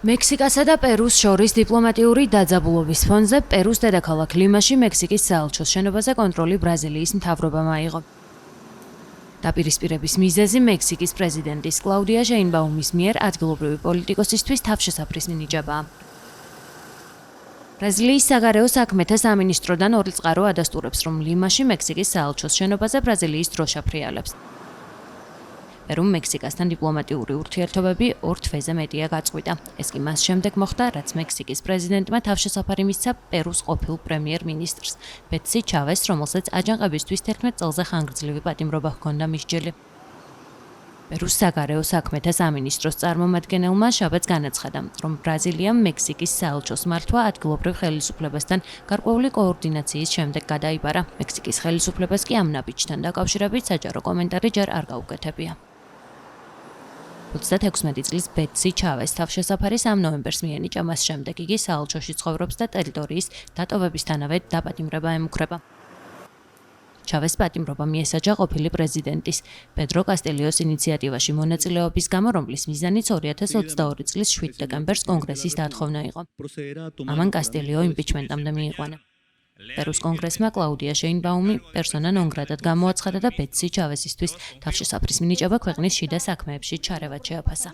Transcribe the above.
მექსიკასა და პერუს შორის დიპლომატიური დაძაბულობის ფონზე პერუს დედაქალაქ ლიმაში მექსიკის საელჩოს შენობაზე კონტროლი ბრაზილიის მთავრობამ აიღო. დაპირისპირების მიზეზი მექსიკის პრეზიდენტის კლაუდია შეინბაუმის მიერ ადგილობრივი პოლიტიკოსისთვის თავშესაფრის მინიჭებაა. ბრაზილიის საგარეო საქმეთა სამინისტროდან ორი წყარო ადასტურებს, რომ ლიმაში მექსიკის საელჩოს შენობაზე ბრაზილიის დროშა ფრიალებს. პერუმ მექსიკასთან დიპლომატიური ურთიერთობები ორ თვეზე მეტია გაწყვიტა. ეს კი მას შემდეგ მოხდა, რაც მექსიკის პრეზიდენტმა თავშესაფარი მისცა პერუს ყოფილ პრემიერ-მინისტრს ბეტსი ჩავესს, რომელსაც აჯანყებისთვის 11 წელზე ხანგრძლივი პატიმრობა ჰქონდა მისჯილი. პერუს საგარეო საქმეთა სამინისტროს წარმომადგენელმა შაბათს განაცხადა, რომ ბრაზილიამ მექსიკის საელჩოს მართვა ადგილობრივ ხელისუფლებასთან გარკვეული კოორდინაციის შემდეგ გადაიბარა. მექსიკის ხელისუფლებას კი ამ ნაბიჯთან დაკავშირებით საჯარო კომენტარი ჯერ არ გაუკეთებია. 26 წლის ბეტსი ჩავეს თავშესაფარი 3 ნოემბერს მიენიჭა, მას შემდეგ იგი საელჩოში ცხოვრობს და ტერიტორიის დატოვებისთანავე დაპატიმრება ემუქრება. ჩავეს პატიმრობა მიესაჯა ყოფილი პრეზიდენტის პედრო კასტილიოს ინიციატივაში მონაწილეობის გამო, რომლის მიზანიც 2022 წლის 7 დეკემბერს კონგრესის დათხოვნა იყო. ამან კასტილიო იმპიჩმენტამდე მიიყვანა. პერუს კონგრესმა კლაუდია შეინბაუმი პერსონა ნონ გრატად გამოაცხადა და ბეტსი ჩავესისთვის თავშესაფრის მინიჭება ქვეყნის შიდა საქმეებში ჩარევად შეაფასა.